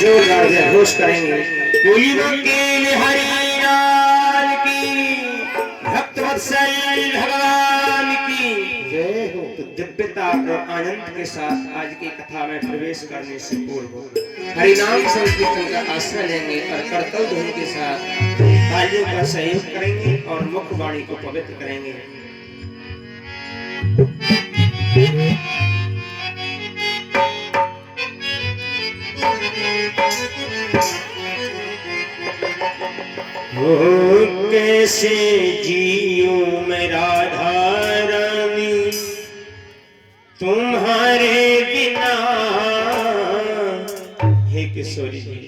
जोर जय घोष करेंगे। बोली वकील हरिलाल की, भक्त वत्सल भगवान की जय हो। तो दिव्यता और आनंद के साथ आज की कथा में प्रवेश करने से पूर्व हरिनाम संकीर्तन का आश्रय लेंगे और कर्तव्य ध्वनि के साथ तालियों का सहयोग करेंगे और मुख वाणी को पवित्र करेंगे। कैसे जियो मैं राधा रानी तुम्हारे बिना। हे किशोरी जी,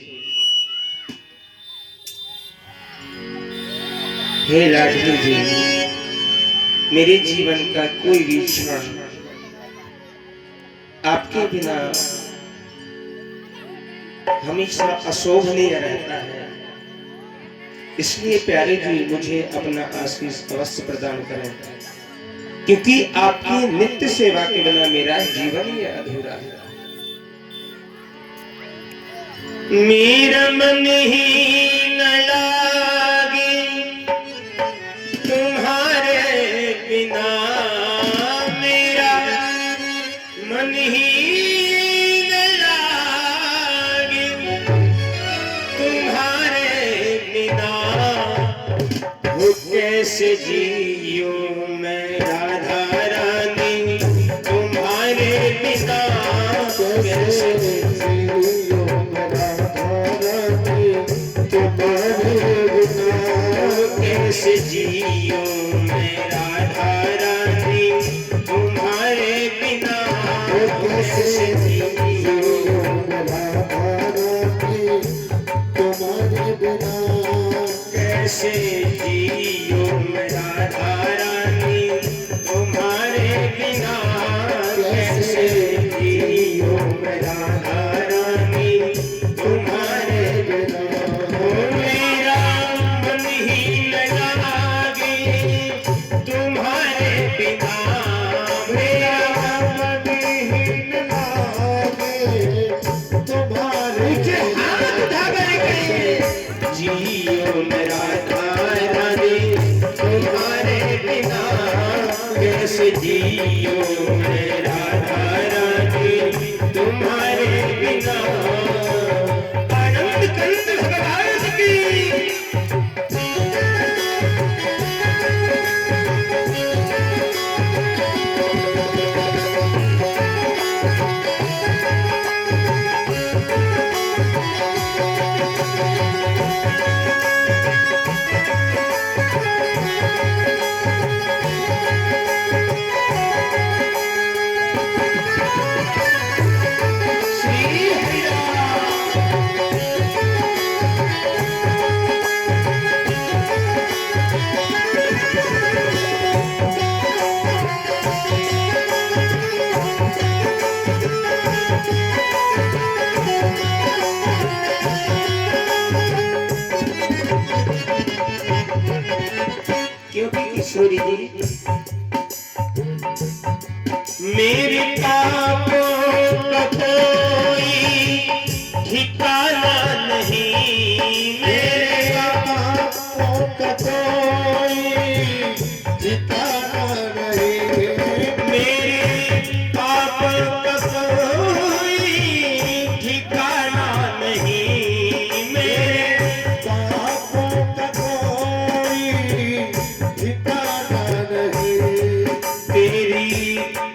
हे लाडली जी, मेरे जीवन का कोई भी क्षण आपके बिना हमेशा अशोभनीय रहता है। इसलिए प्यारे जी मुझे अपना आशीष अवश्य प्रदान करें, क्योंकि आपकी नित्य सेवा के बिना मेरा जीवन ही अधूरा है। मेरा मन ही न लागे तुम्हारे बिना, मेरा मन ही न लागे तुम्हारे बिना। वो कैसे जियो मैं राधा रानी तुम्हारे बिना। कैसे जियो मैं राधा रानी तुम्हारे बिना। कैसे जियो मैं राधा रानी तुम्हारे बिना। कैसे जियो मैं राधा रानी तुम्हारे बिना। कैसे जियो मैं राधा रानी तुम्हारे बिना। कैसे जियो मैं राधा रानी तुम्हारे बिना। मेरा मन ही न लागे तुम्हारे बिना। मेरा मन ही न लागे तुम्हारे हाथ उठा करके जियो मैं राधा रानी तुम्हारे बिना। कैसे जियो मैं राधा रानी तुम्हारे बिना। आनंद कंद भगवान की श्री हरिराम। क्योंकि किशोरी जी मेरे पापों का कोई ठिकाना नहीं। मेरे पापों का कोई ठिकाना नहीं। मेरे पापों का कोई ठिकाना नहीं। मेरे पापों का कोई ठिकाना नहीं। तेरी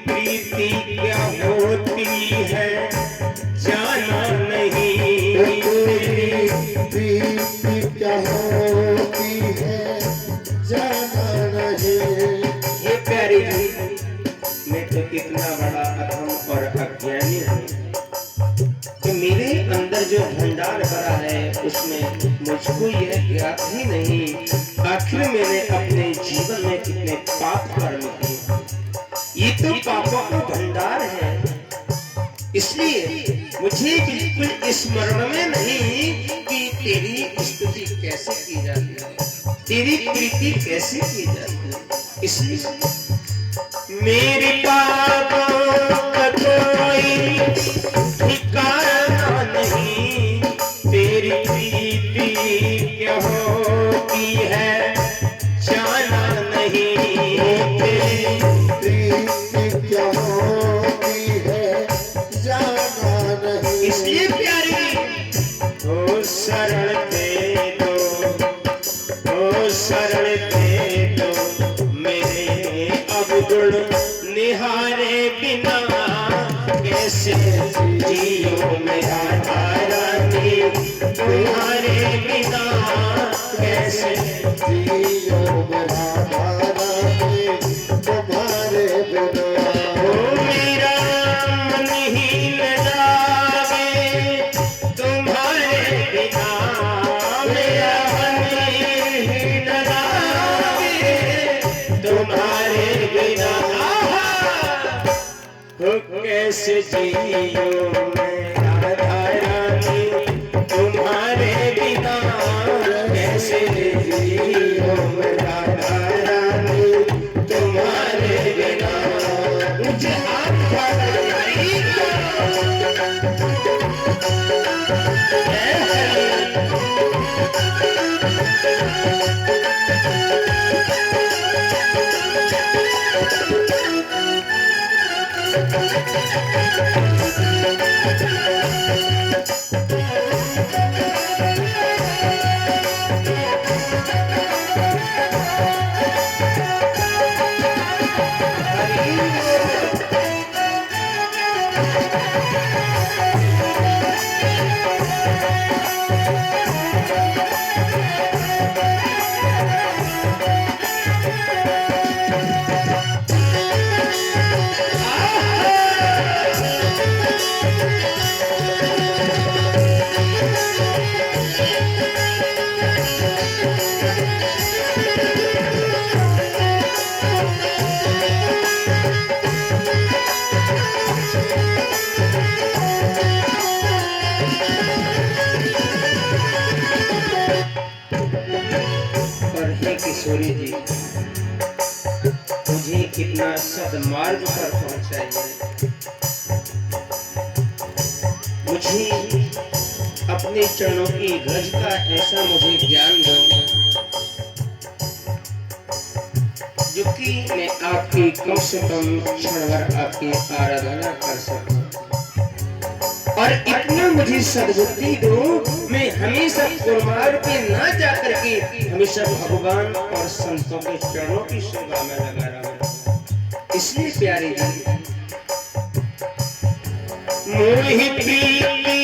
प्रीति क्या होती है जाना नहीं। तेरी प्रीति क्या होती है जाना नहीं। ये प्यारी जी, मैं तो कितना बड़ा अधम और अज्ञानी हूँ कि मेरे अंदर जो भंडार भरा है उसमें मुझको यह ज्ञात ही नहीं आखिर मैंने अपने जीवन में कितने पाप कर्म किए। ये तो पापों का भंडार है, इसलिए मुझे बिल्कुल स्मरण में नहीं कि तेरी स्तुति कैसे की जाती है, तेरी प्रीति कैसे की जाती है। इसलिए मेरे पापों का कोई ठिकाना नहीं। तुम्हारे बिना कैसे जियो राधा रानी तुम्हारे बिना। ओ मेरा मन ही न लागे तुम्हारे बिना, मेरा मन ही न लागे तुम्हारे बिना। हो कैसे जियो मैं राधा रानी तुम्हारे बिना, कैसे जियो मैं राधा रानी तुम्हारे बिना। मुझे आप किशोरी जी मुझे कितना सदमार्ग पर पहुंचाइए। मुझे अपने चरणों की रज का ऐसा मुझे ज्ञान दो जो कि मैं आपकी कम से कम क्षण भर आपकी आराधना कर सकूं, और इतना मुझे सद्बुद्धि दो मैं हमेशा कुरबान पे ना जाकर के हमेशा भगवान और संतों के चरणों की सेवा में लगा रहूं। इसलिए प्यारे जी मोहि प्रीति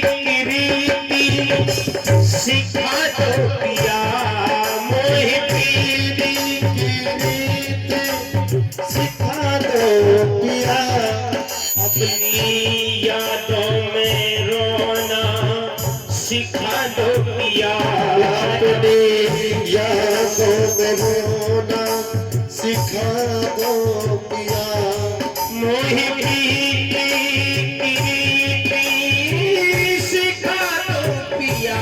की रीति सिखा दो पिया, मोहि प्रीति की रीति सिखा दो पिया, अपनी यादों में रोना सिखा दो पिया, अपनी यादों में रोना सिखा दो पिया। मोहि प्रीति की रीति सिखा दो पिया,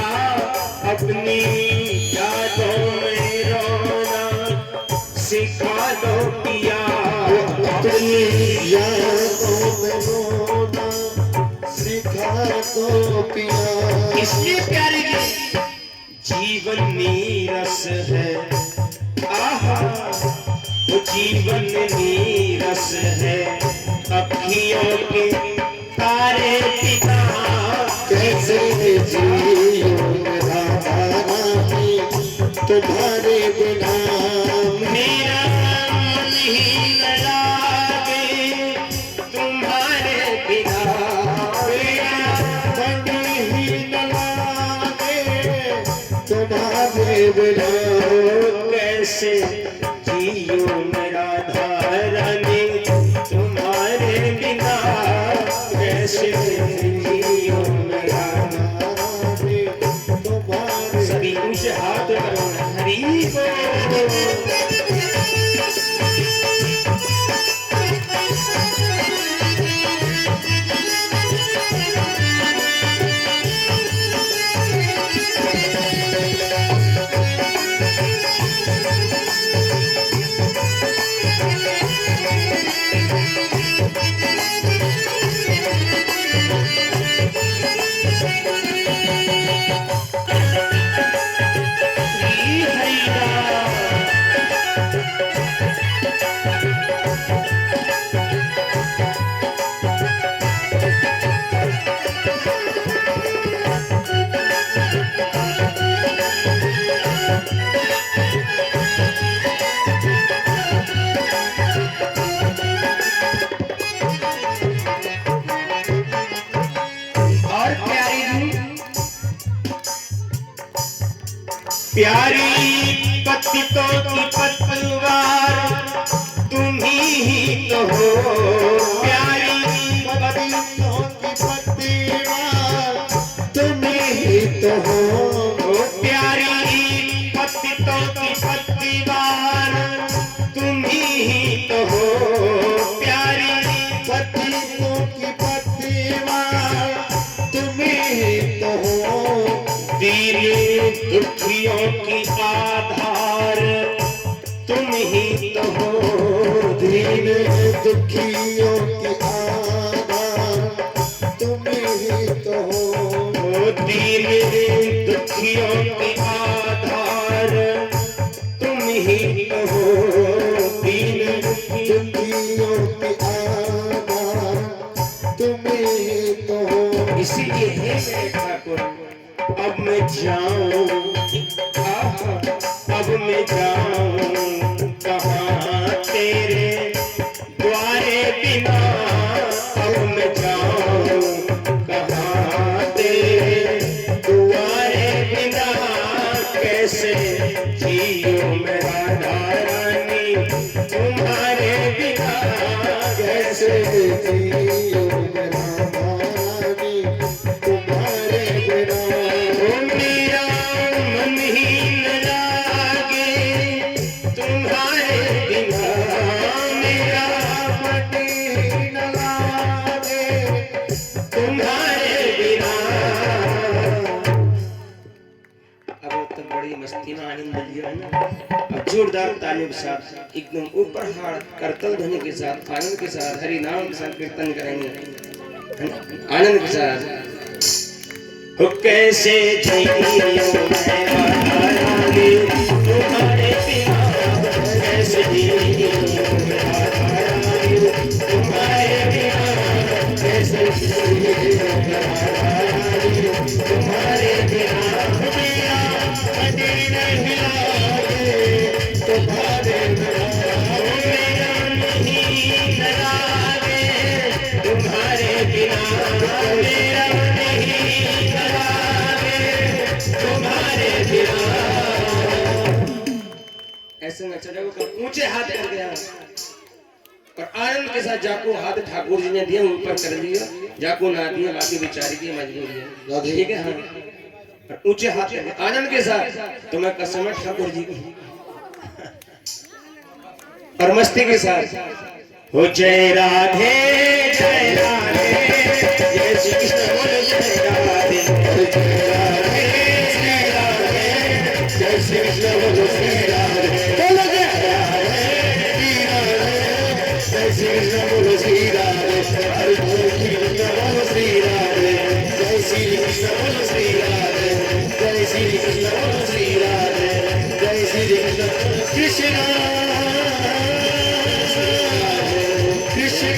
अपनी यादों में रोना सिखा दो पिया, अपनी यादों में रोना सिखा दो पिया। इसलिए प्यारे जी जीवन नीरस है, आहा वो जीवन नीरस है, अखियों के तारे पिता कैसे जियो राधा रानी तुम्हारे बिना। मेरा मन ही न लागे तुम्हारे बिना, मेरा मन ही न लागे तुम्हारे बिना। कैसे जियो मेरा रानी तुम्हारे बिना, कैसे जियो मेरा। तुम्हारे सभी ऊंचे हाथ करो हरि प्यारी पतितों की पतवार तुम ही तो हो, प्यारी पतितों की पतवार तुम ही तो हो, प्यारी पतितों की पतवार तुम ही तो हो, प्यारी पतितों की पतवार तुम ही तो हो, दीन दुखियों की आधार तुम ही तो हो, दीन दुखियों की आधार तुम ही तो हो, दीन दुखियों की आधार तुम ही तो हो, दीन दुखियों की आधार तुम ही तो हो। इसीलिए है मेरे ठाकुर अब मैं जाऊं, अब मैं जाऊं कहाँ तेरे द्वारे बिना, अब मैं जाऊं कहाँ तेरे द्वारे बिना, कैसे जियो मैं राधा रानी तुम्हारे बिना, कैसे जियो मेरा रानी तुम्हारे बिना, मेरा मन ही न लागे तुम्हारे बिना, मेरा मन ही न लागे तुम्हारे बिना। अब तो बड़ी मस्ती में आनंद मिल गया है ना। अब जोरदार तालियों के साथ एकदम ऊपर हाथ करतल ध्वनि के साथ आनंद के साथ हरि नाम के साथ कीर्तन करेंगे आनंद के साथ। हो कैसे जियो मैं राधा रानी तुम्हारे बिना, कैसे जियो मैं राधा रानी तुम्हारे बिना, कैसे जियो मैं राधा रानी तुम्हारे बिना, मेरा मन नहीं लागे तुम्हारे बिना, मेरा मन ही न लागे तुम्हारे बिना, मेरा मन ही न लागे तुम्हारे बिना। ऐसे नचने को ऊंचे हाथ कर दिया और आनंद के साथ जाको हाथ ठाकुर जी ने दिया ऊपर कर दिया, जाको ना दिया बाकी बेचारी की मजबूरी है, ठीक है। हाँ और ऊंचे हाथ कर दिया आनंद के साथ, तो मैं कसम है ठाकुर जी की और मस्ती के साथ हो जय राधे जय राधे जय श्री कृष्ण बोलो जय राधे जय राधे श्री राधे जय श्री कृष्ण बोलो श्री राधे बोलो जय राधे श्री राधे जय श्री कृष्ण बोलो श्री राधे हरे बोलो श्री कृष्ण बोलो श्री राधे जय श्री कृष्ण बोलो श्री राधे जय श्री कृष्ण बोलो श्री राधे जय श्री कृष्ण कृष्ण कृष्ण